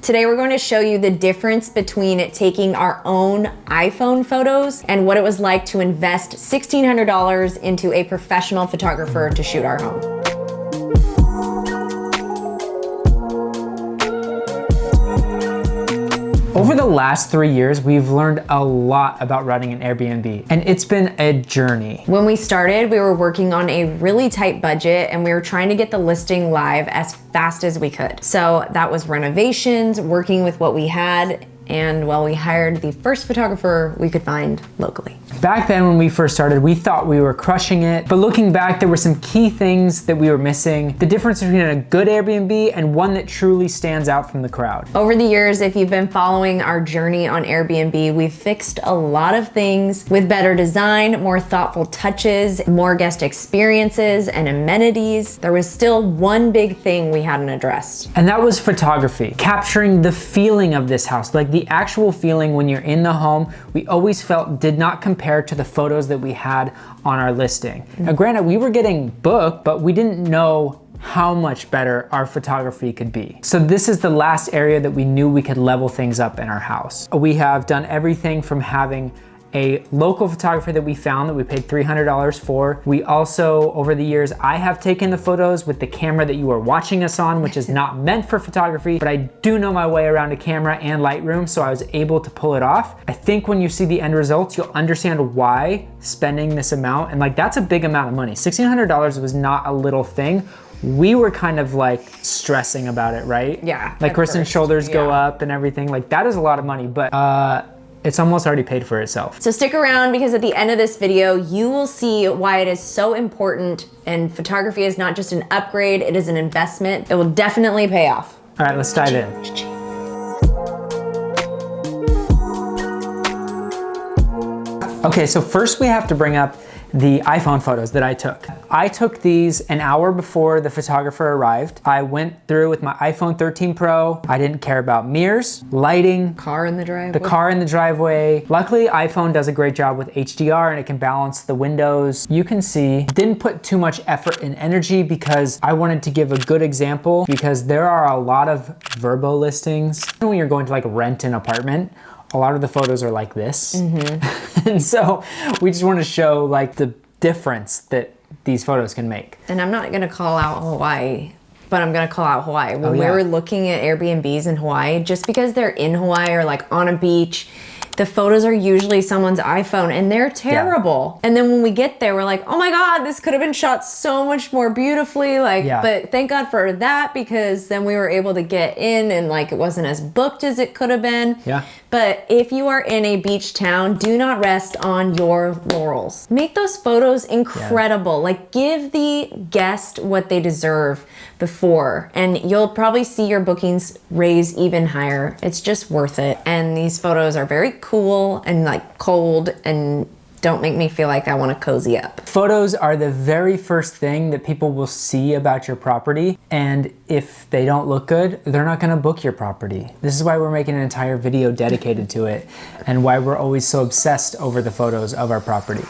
Today we're going to show you the difference between taking our own iPhone photos and what it was like to invest $1,600 into a professional photographer to shoot our home. Over the last 3 years, we've learned a lot about running an Airbnb, and it's been a journey. When we started, we were working on a really tight budget and we were trying to get the listing live as fast as we could. So that was renovations, working with what we had, and well, we hired the first photographer we could find locally. Back then when we first started, we thought we were crushing it, but looking back, there were some key things that we were missing. The difference between a good Airbnb and one that truly stands out from the crowd. Over the years, if you've been following our journey on Airbnb, we've fixed a lot of things with better design, more thoughtful touches, more guest experiences and amenities. There was still one big thing we hadn't addressed. And that was photography, capturing the feeling of this house, like the actual feeling when you're in the home, we always felt did not compare to the photos that we had on our listing. Now granted, we were getting booked, but we didn't know how much better our photography could be. So this is the last area that we knew we could level things up in our house. We have done everything from having a local photographer that we found that we paid $300 for. We also, over the years, I have taken the photos with the camera that you are watching us on, which is not meant for photography, but I do know my way around a camera and Lightroom, so I was able to pull it off. I think when you see the end results, you'll understand why spending this amount, and like that's a big amount of money. $1,600 was not a little thing. We were kind of like stressing about it, right? Yeah. Like Kristen's shoulders go up and everything. Like that is a lot of money, but it's almost already paid for itself. So stick around because at the end of this video, you will see why it is so important, and photography is not just an upgrade, it is an investment that will definitely pay off. All right, let's dive in. Okay, so first we have to bring up the iPhone photos that I took. I took these an hour before the photographer arrived. I went through with my iPhone 13 Pro. I didn't care about mirrors, lighting, Car in the driveway. the car in the driveway. Luckily, iPhone does a great job with HDR and it can balance the windows. You can see, didn't put too much effort and energy because I wanted to give a good example, because there are a lot of Verbo listings. When you're going to like rent an apartment, a lot of the photos are like this. And so we just want to show like the difference that these photos can make. And I'm not gonna call out Hawaii, but I'm gonna call out Hawaii. When we were looking at Airbnbs in Hawaii, just because they're in Hawaii or like on a beach, the photos are usually someone's iPhone and they're terrible. And then when we get there, we're like, oh my God, this could have been shot so much more beautifully. But thank God for that, because then we were able to get in and like it wasn't as booked as it could have been. But if you are in a beach town, do not rest on your laurels. Make those photos incredible. Like give the guest what they deserve before, and you'll probably see your bookings raise even higher. It's just worth it. And these photos are very cool and like cold and don't make me feel like I want to cozy up. Photos are the very first thing that people will see about your property, and if they don't look good, they're not going to book your property. This is why we're making an entire video dedicated to it, and why we're always so obsessed over the photos of our property.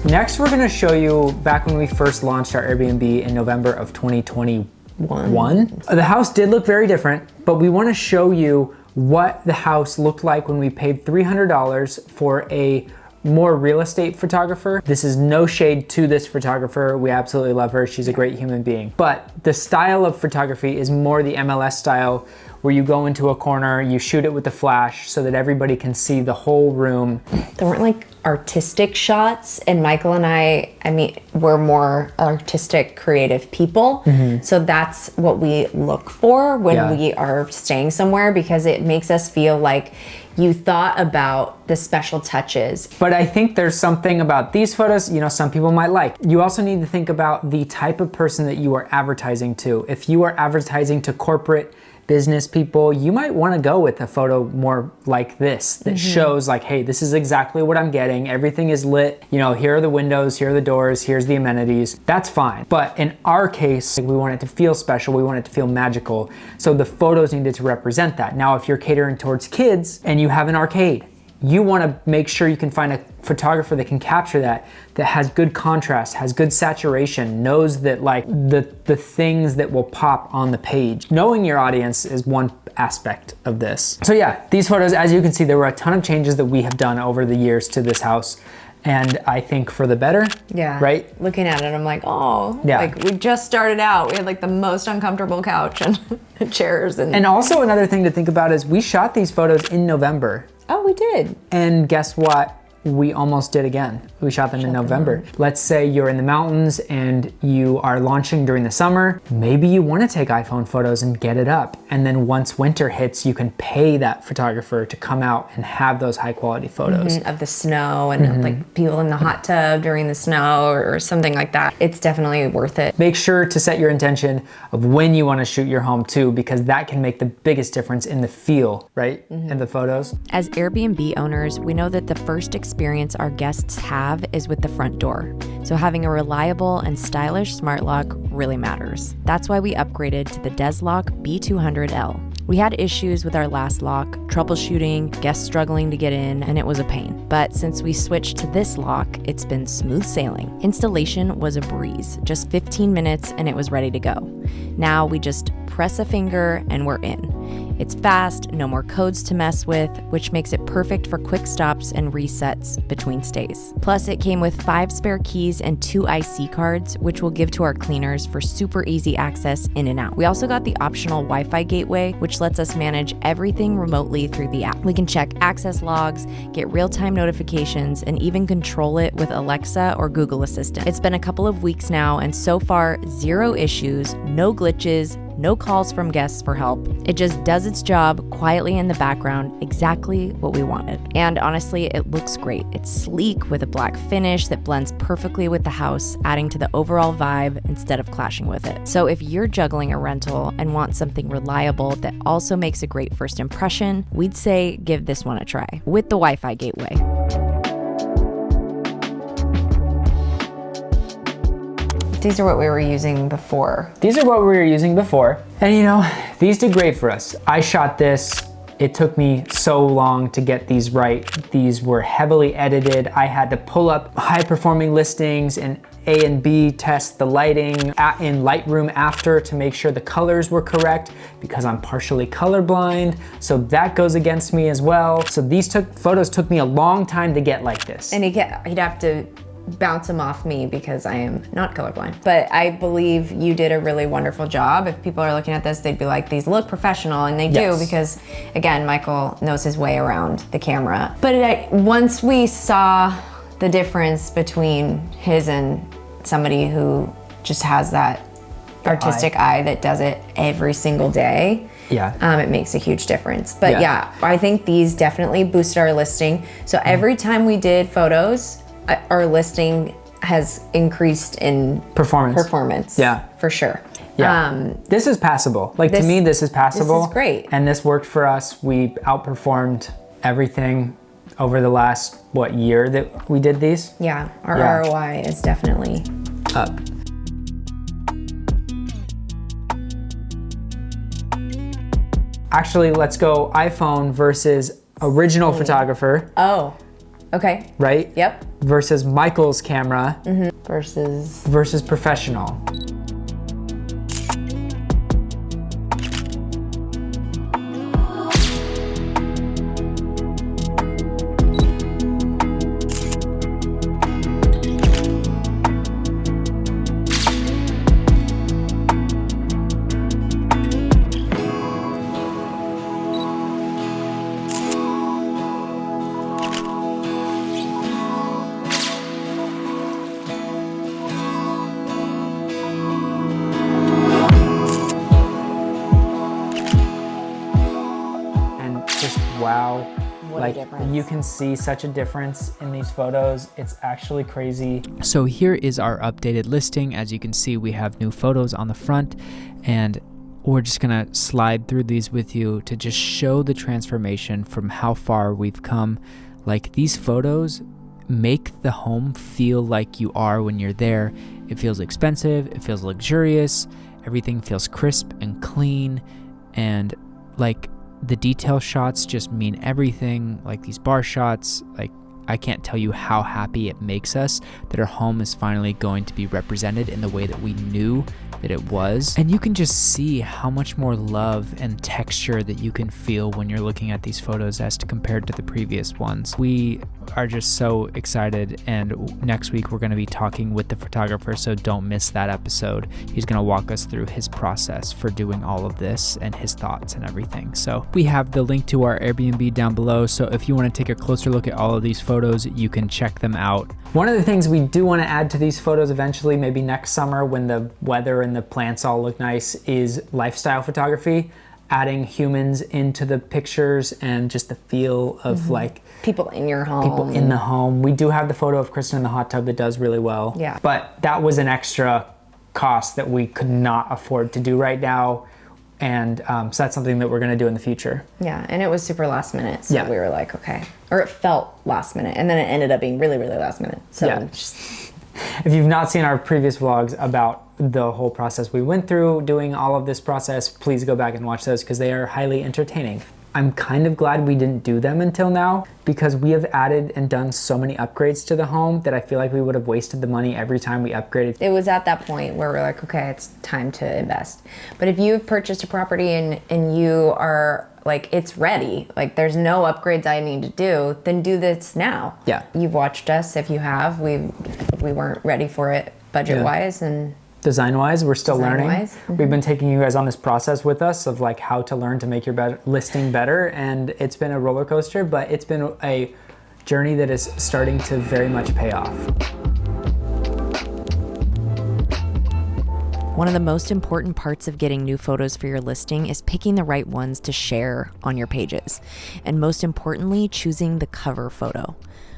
Next, we're going to show you back when we first launched our Airbnb in November of 2021. The house did look very different, but we want to show you what the house looked like when we paid $300 for a more real estate photographer. This is no shade to this photographer. We absolutely love her. She's a great human being. But the style of photography is more the MLS style, where you go into a corner, you shoot it with the flash so that everybody can see the whole room. There weren't like artistic shots, and Michael and I mean, we're more artistic, creative people. So that's what we look for when we are staying somewhere, because it makes us feel like you thought about the special touches. But I think there's something about these photos, you know, some people might like. You also need to think about the type of person that you are advertising to. If you are advertising to corporate business people, you might want to go with a photo more like this that shows like, hey, this is exactly what I'm getting. Everything is lit. You know, here are the windows, here are the doors, here's the amenities. That's fine. But in our case, we want it to feel special. We want it to feel magical. So the photos needed to represent that. Now, if you're catering towards kids and you have an arcade, You want to make sure you can find a photographer that can capture that has good contrast, has good saturation, knows that like the things that will pop on the page. Knowing your audience is one aspect of this. So yeah, these photos, as you can see, there were a ton of changes that we have done over the years to this house. And I think for the better. Yeah. Right? Looking at it, I'm like, oh, yeah. Like we just started out. We had like the most uncomfortable couch and chairs. And also another thing to think about is we shot these photos in November. Oh, we did. And guess what? We almost did again. We shot them in November. Let's say you're in the mountains and you are launching during the summer. Maybe you want to take iPhone photos and get it up. And then once winter hits, you can pay that photographer to come out and have those high quality photos. Of the snow and like people in the hot tub during the snow or something like that. It's definitely worth it. Make sure to set your intention of when you want to shoot your home too, because that can make the biggest difference in the feel, right? In the photos. As Airbnb owners, we know that the first experience our guests have is with the front door. So having a reliable and stylish smart lock really matters. That's why we upgraded to the DESLOC B200L. We had issues with our last lock, troubleshooting, guests struggling to get in, and it was a pain. But since we switched to this lock, it's been smooth sailing. Installation was a breeze, just 15 minutes and it was ready to go. Now we just press a finger and we're in. It's fast, no more codes to mess with, which makes it perfect for quick stops and resets between stays. Plus, it came with 5 spare keys and 2 IC cards, which we'll give to our cleaners for super easy access in and out. We also got the optional Wi-Fi gateway, which lets us manage everything remotely through the app. We can check access logs, get real-time notifications, and even control it with Alexa or Google Assistant. It's been a couple of weeks now, and so far, 0 issues, no glitches, no calls from guests for help. It just does its job quietly in the background, exactly what we wanted. And honestly, it looks great. It's sleek with a black finish that blends perfectly with the house, adding to the overall vibe instead of clashing with it. So if you're juggling a rental and want something reliable that also makes a great first impression, we'd say give this one a try with the Wi-Fi gateway. These are what we were using before. These are what we were using before. And you know, these did great for us. I shot this. It took me so long to get these right. These were heavily edited. I had to pull up high performing listings and A and B test the lighting in Lightroom after to make sure the colors were correct because I'm partially colorblind. So that goes against me as well. So these photos took me a long time to get like this. And he'd have to bounce them off me because I am not colorblind. But I believe you did a really wonderful job. If people are looking at this, they'd be like, these look professional, and they do because, again, Michael knows his way around the camera. But once we saw the difference between his and somebody who just has that artistic eye that does it every single day, it makes a huge difference. But yeah, I think these definitely boosted our listing. So every time we did photos, our listing has increased in performance. Yeah, for sure. Yeah, this is passable. Like to me, this is passable. This is great, and this worked for us. We outperformed everything over the last year that we did these. Yeah, our ROI is definitely up. Actually, let's go iPhone versus original photographer. Oh. Okay. Right? Yep. Versus Michael's camera. Versus professional. Wow, like you can see such a difference in these photos. It's actually crazy. So here is our updated listing. As you can see, we have new photos on the front, and we're just gonna slide through these with you to just show the transformation from how far we've come. Like, these photos make the home feel like you are when you're there. It feels expensive, it feels luxurious, everything feels crisp and clean, and like the detail shots just mean everything. Like these bar shots, like I can't tell you how happy it makes us that our home is finally going to be represented in the way that we knew that it was. And you can just see how much more love and texture that you can feel when you're looking at these photos as compared to the previous ones. We are just so excited, and next week we're going to be talking with the photographer, so don't miss that episode. He's going to walk us through his process for doing all of this and his thoughts and everything. So we have the link to our Airbnb down below, so if you want to take a closer look at all of these photos, you can check them out. One of the things we do want to add to these photos eventually, maybe next summer when the weather and the plants all look nice, is lifestyle photography. Adding humans into the pictures and just the feel of like people in your home. People in the home. We do have the photo of Kristen in the hot tub that does really well. Yeah. But that was an extra cost that we could not afford to do right now. And so that's something that we're going to do in the future. Yeah, and it was super last minute. So we were like, okay. Or it felt last minute. And then it ended up being really, really last minute. So if you've not seen our previous vlogs about the whole process we went through doing all of this process, please go back and watch those because they are highly entertaining. I'm kind of glad we didn't do them until now because we have added and done so many upgrades to the home that I feel like we would have wasted the money every time we upgraded. It was at that point where we're like, okay, it's time to invest. But if you've purchased a property and you are like, it's ready, like there's no upgrades I need to do, then do this now. Yeah. You've watched us. If you have, we weren't ready for it budget-wise and design-wise, we're still learning. Mm-hmm. We've been taking you guys on this process with us of like how to learn to make your listing better, and it's been a roller coaster, but it's been a journey that is starting to very much pay off. One of the most important parts of getting new photos for your listing is picking the right ones to share on your pages, and most importantly, choosing the cover photo.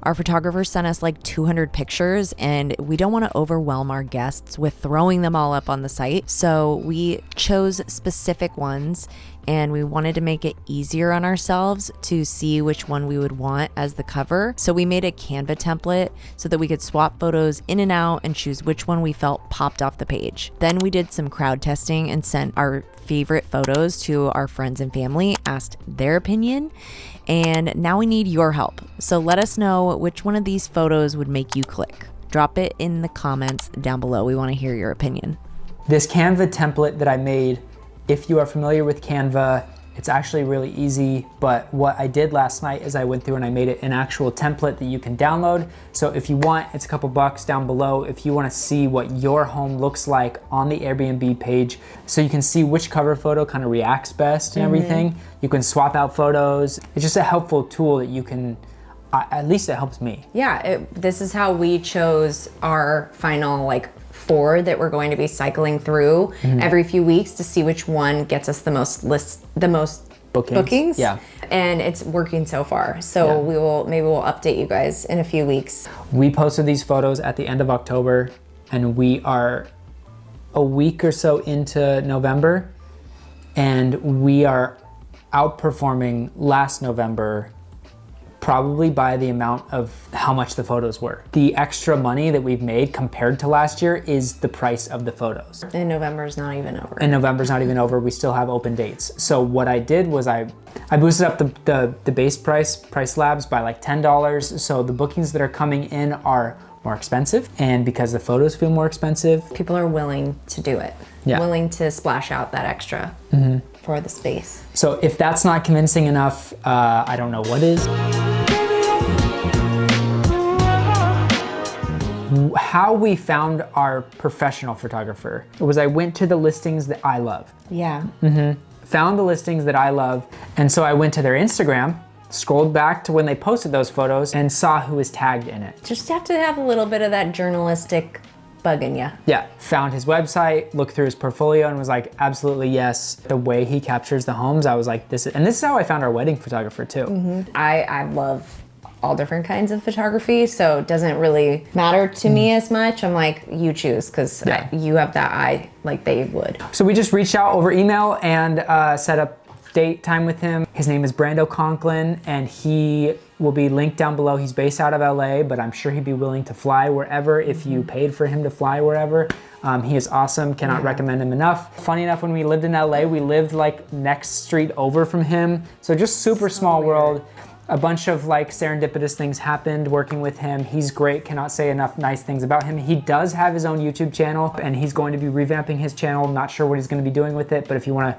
Our photographer sent us like 200 pictures, and we don't want to overwhelm our guests with throwing them all up on the site. So we chose specific ones, and we wanted to make it easier on ourselves to see which one we would want as the cover. So we made a Canva template so that we could swap photos in and out and choose which one we felt popped off the page. Then we did some crowd testing and sent our favorite photos to our friends and family, asked their opinion, and now we need your help. So let us know which one of these photos would make you click. Drop it in the comments down below. We want to hear your opinion. This Canva template that I made, if you are familiar with Canva, it's actually really easy, but what I did last night is I went through and I made it an actual template that you can download. So if you want, it's a couple bucks down below. If you want to see what your home looks like on the Airbnb page, so you can see which cover photo kind of reacts best and everything. You can swap out photos. It's just a helpful tool that you can, at least it helps me. Yeah, this is how we chose our final like 4 that we're going to be cycling through every few weeks to see which one gets us the most bookings. Yeah. And it's working so far. So maybe we'll update you guys in a few weeks. We posted these photos at the end of October, and we are a week or so into November, and we are outperforming last November probably by the amount of how much the photos were. The extra money that we've made compared to last year is the price of the photos. And November's not even over. And November's not even over. We still have open dates. So what I did was I boosted up the base price labs by like $10. So the bookings that are coming in are more expensive. And because the photos feel more expensive, people are willing to do it. Yeah. Willing to splash out that extra for the space. So if that's not convincing enough, I don't know what is. How we found our professional photographer was I went to the listings that I love. Yeah. Found the listings that I love. And so I went to their Instagram, scrolled back to when they posted those photos, and saw who was tagged in it. Just have to have a little bit of that journalistic bug in you. Yeah, found his website, looked through his portfolio, and was like, absolutely yes. The way he captures the homes, I was like, this is how I found our wedding photographer too. I love all different kinds of photography, so it doesn't really matter to me as much. I'm like, you choose, because you have that eye like they would. So we just reached out over email and set up date time with him. His name is Brando Conklin, and he will be linked down below. He's based out of LA, but I'm sure he'd be willing to fly wherever if you paid for him to fly wherever. He is awesome, cannot recommend him enough. Funny enough, when we lived in LA, we lived like next street over from him. So just super small world. A bunch of like serendipitous things happened working with him. He's great, cannot say enough nice things about him. He does have his own YouTube channel, and he's going to be revamping his channel. Not sure what he's gonna be doing with it, but if you wanna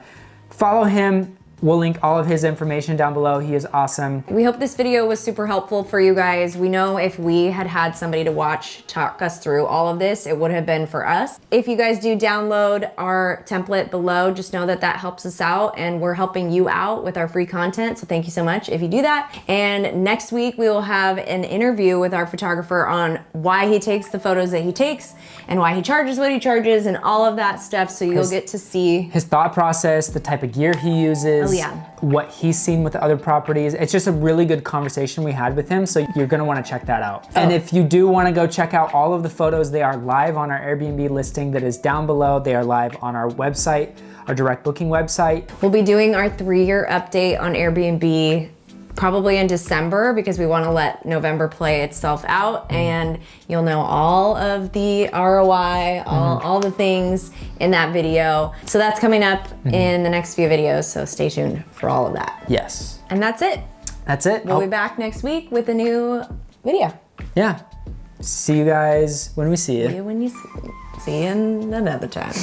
follow him, we'll link all of his information down below. He is awesome. We hope this video was super helpful for you guys. We know if we had had somebody to talk us through all of this, it would have been for us. If you guys do download our template below, just know that that helps us out, and we're helping you out with our free content. So thank you so much if you do that. And next week we will have an interview with our photographer on why he takes the photos that he takes and why he charges what he charges and all of that stuff. So you'll get to see his thought process, the type of gear he uses, what he's seen with other properties. It's just a really good conversation we had with him, so you're gonna wanna check that out. And if you do wanna go check out all of the photos, they are live on our Airbnb listing that is down below. They are live on our website, our direct booking website. We'll be doing our 3-year update on Airbnb probably in December, because we want to let November play itself out, and you'll know all of the ROI, all the things in that video. So that's coming up in the next few videos, so stay tuned for all of that. Yes. And that's it. That's it. We'll be back next week with a new video. Yeah. See you guys when we see you. See you when you see you another time.